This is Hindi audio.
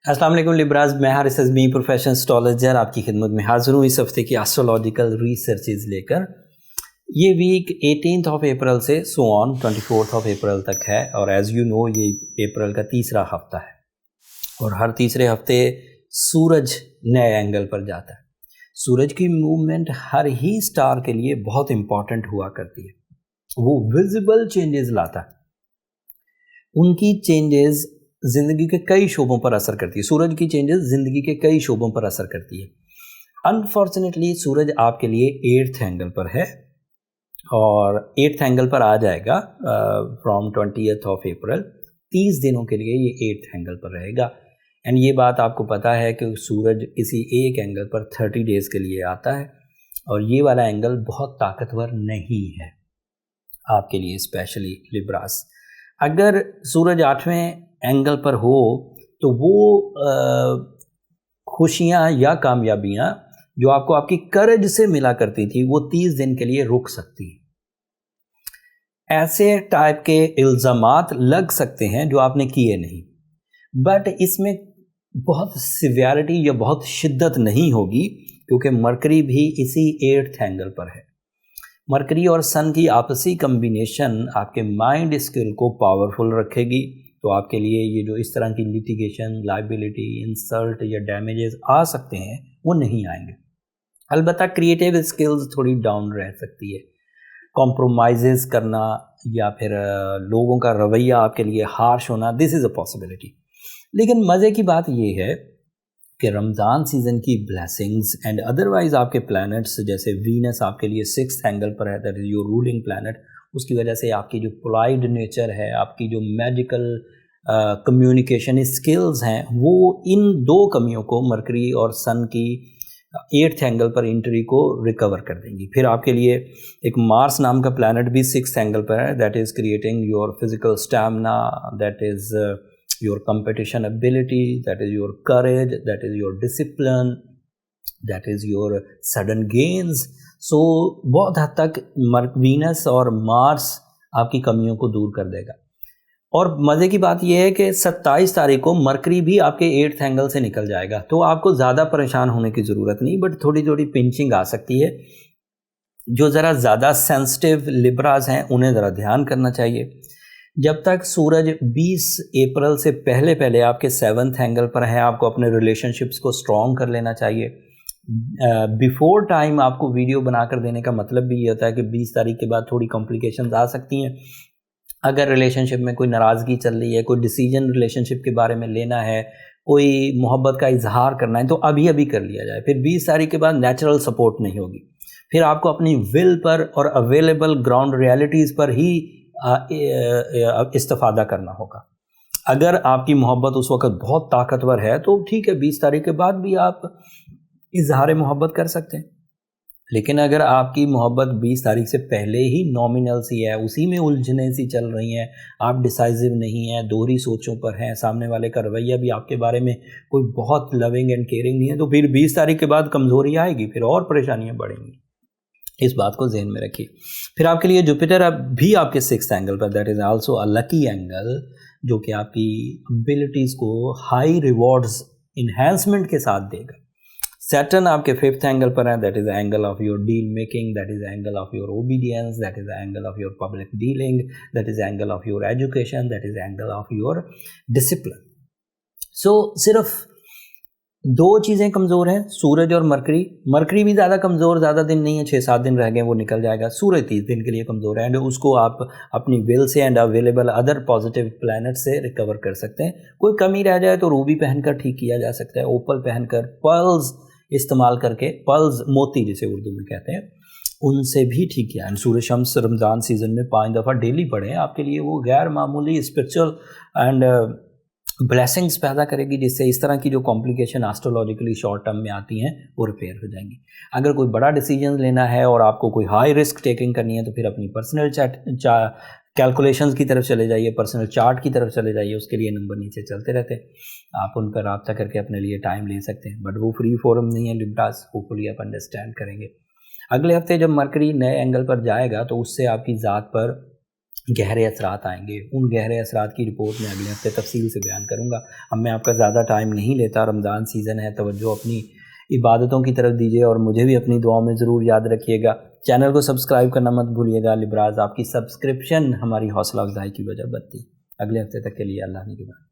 अस्सलाम वालेकुम लिब्रास, मैं हारिस अज़मी प्रोफेशनल एस्ट्रोलॉजर आपकी खिदमत में हाज़िर हूँ इस हफ्ते की एस्ट्रोलॉजिकल रिसर्चेज लेकर। ये वीक 18 अप्रैल से सो ऑन 24 अप्रैल तक है और एज़ यू नो ये अप्रैल का तीसरा हफ्ता है और हर तीसरे हफ्ते सूरज नए एंगल पर जाता है। सूरज की मूवमेंट हर ही स्टार के लिए बहुत इम्पॉर्टेंट हुआ करती है। वो विजिबल चेंजेस लाता है। उनकी चेंजेस जिंदगी के कई शोबों पर असर करती है। सूरज की चेंजेस जिंदगी के कई शोबों पर असर करती है। अनफॉर्चुनेटली सूरज आपके लिए 8th एंगल पर है और 8th एंगल पर आ जाएगा फ्रॉम 20th अप्रैल। 30 दिनों के लिए ये 8th एंगल पर रहेगा। एंड ये बात आपको पता है कि सूरज किसी एक एंगल पर 30 डेज के लिए आता है और ये वाला एंगल बहुत ताकतवर नहीं है आपके लिए, स्पेशली लिब्रास। अगर सूरज 8वें एंगल पर हो तो वो खुशियाँ या कामयाबियाँ जो आपको आपकी करज से मिला करती थी वो 30 दिन के लिए रुक सकती है। ऐसे टाइप के इल्ज़ामात लग सकते हैं जो आपने किए नहीं, बट इसमें बहुत सिवियरिटी या बहुत शिद्दत नहीं होगी क्योंकि मरकरी भी इसी 8th एंगल पर है। मरकरी और सन की आपसी कम्बिनेशन आपके माइंड स्किल को पावरफुल रखेगी, तो आपके लिए ये जो इस तरह की लिटिगेशन, लाइबिलिटी, इंसल्ट या डैमेजेस आ सकते हैं वो नहीं आएंगे। अलबत्ता क्रिएटिव स्किल्स थोड़ी डाउन रह सकती है। कॉम्प्रोमाइज़ करना या फिर लोगों का रवैया आपके लिए हार्श होना, दिस इज़ अ पॉसिबिलिटी। लेकिन मज़े की बात ये है कि रमज़ान सीज़न की ब्लेसिंग्स एंड अदरवाइज़ आपके प्लैनेट्स जैसे वीनस आपके लिए 6th एंगल पर है, that is your ruling planet. उसकी वजह से आपकी जो पोलाइड नेचर है, आपकी जो मैजिकल कम्युनिकेशन स्किल्स हैं, वो इन दो कमियों को मरकरी और सन की 8th एंगल पर एंट्री को रिकवर कर देंगी। फिर आपके लिए एक मार्स नाम का प्लैनेट भी 6th एंगल पर है, that is creating your physical stamina, that is your competition ability, that is your courage, that is your discipline, that is your sudden gains. So बहुत हद तक वीनस और मार्स आपकी कमियों को दूर कर देगा। और मज़े की बात यह है कि 27 तारीख को मरकरी भी आपके 8th एंगल से निकल जाएगा, तो आपको ज़्यादा परेशान होने की ज़रूरत नहीं, बट थोड़ी थोड़ी पिंचिंग आ सकती है। जो ज़रा ज़्यादा सेंसिटिव लिब्रास हैं उन्हें ज़रा ध्यान करना चाहिए। जब तक सूरज 20 अप्रैल से पहले पहले आपके 7th एंगल पर है, आपको अपने रिलेशनशिप्स को स्ट्रॉन्ग कर लेना चाहिए। बिफोर टाइम आपको वीडियो बनाकर देने का मतलब भी ये होता है कि 20 तारीख के बाद थोड़ी कॉम्प्लिकेशंस आ सकती हैं। अगर रिलेशनशिप में कोई नाराज़गी चल रही है, कोई डिसीजन रिलेशनशिप के बारे में लेना है, कोई मोहब्बत का इजहार करना है, तो अभी अभी कर लिया जाए। फिर 20 तारीख के बाद नेचुरल सपोर्ट नहीं होगी। फिर आपको अपनी विल पर और अवेलेबल ग्राउंड रियलिटीज़ पर ही इस्तेफादा करना होगा। अगर आपकी मोहब्बत उस वक्त बहुत ताकतवर है तो ठीक है, 20 तारीख के बाद भी आप इजहार मोहब्बत कर सकते हैं। लेकिन अगर आपकी मोहब्बत 20 तारीख से पहले ही नॉमिनल सी है, उसी में उलझने सी चल रही हैं, आप डिसाइसिव नहीं हैं, दोहरी सोचों पर हैं, सामने वाले का रवैया भी आपके बारे में कोई बहुत लविंग एंड केयरिंग नहीं है, तो फिर 20 तारीख के बाद कमज़ोरी आएगी, फिर और परेशानियाँ बढ़ेंगी। इस बात को ज़हन में रखिए। फिर आपके लिए जुपिटर अब भी आपके 6th एंगल पर, that is also a lucky angle, जो कि आपकी एबिलिटीज़ को हाई रिवॉर्ड्स इन्हेंसमेंट के साथ देगा। सैटर्न आपके 5th एंगल पर है, that is the angle of your deal making, that is the angle of your obedience, that is the angle of your public dealing, that is the angle of your education, that is the angle of your discipline. So सिर्फ दो चीज़ें कमज़ोर हैं, सूरज और मरकरी। मरकरी भी ज़्यादा कमज़ोर ज़्यादा दिन नहीं है, 6-7 दिन रह गए वो निकल जाएगा। सूरज 30 दिन के लिए कमज़ोर है एंड उसको आप अपनी will say and available other positive planet से रिकवर कर सकते हैं। कोई कमी रह जाए तो रूबी पहनकर ठीक किया जा सकता है, ओपल पहनकर, पर्ल्स इस्तेमाल करके, पर्ल्स मोती जिसे उर्दू में कहते हैं, उनसे भी ठीक किया। And Surya Shams Ramzan season में 5 दफ़ा डेली पढ़ें, आपके लिए वो गैर मामूली स्पिरिचुअल एंड ब्लेसिंग्स पैदा करेगी, जिससे इस तरह की जो कॉम्प्लिकेशन एस्ट्रोलॉजिकली शॉर्ट टर्म में आती हैं वो रिपेयर हो जाएंगी। अगर कोई बड़ा डिसीजन लेना है और आपको कोई हाई रिस्क टेकिंग करनी है तो फिर अपनी पर्सनल कैलकुलेशंस की तरफ चले जाइए, पर्सनल चार्ट की तरफ चले जाइए, उसके लिए नंबर नीचे चलते रहते हैं, आप उन पर रब्ता करके अपने लिए टाइम ले सकते हैं, बट वो फ्री फोरम नहीं है लिब्रास, होपफुली आप अंडरस्टैंड करेंगे। अगले हफ्ते जब मरकरी नए एंगल पर जाएगा तो उससे आपकी ज़ात पर गहरे असरात आएंगे। उन गहरे असरात की रिपोर्ट मैं अगले हफ्ते तफसील से बयान करूँगा। अब मैं आपका ज़्यादा टाइम नहीं लेता, रमज़ान सीज़न है, तवज्जो अपनी इबादतों की तरफ दीजिए और मुझे भी अपनी दुआओं में ज़रूर याद रखिएगा। चैनल को सब्सक्राइब करना मत भूलिएगा। लिबराज आपकी सब्सक्रिप्शन हमारी हौसला अफजाई की वजह बनती। अगले हफ्ते तक के लिए अल्लाह निगहबान।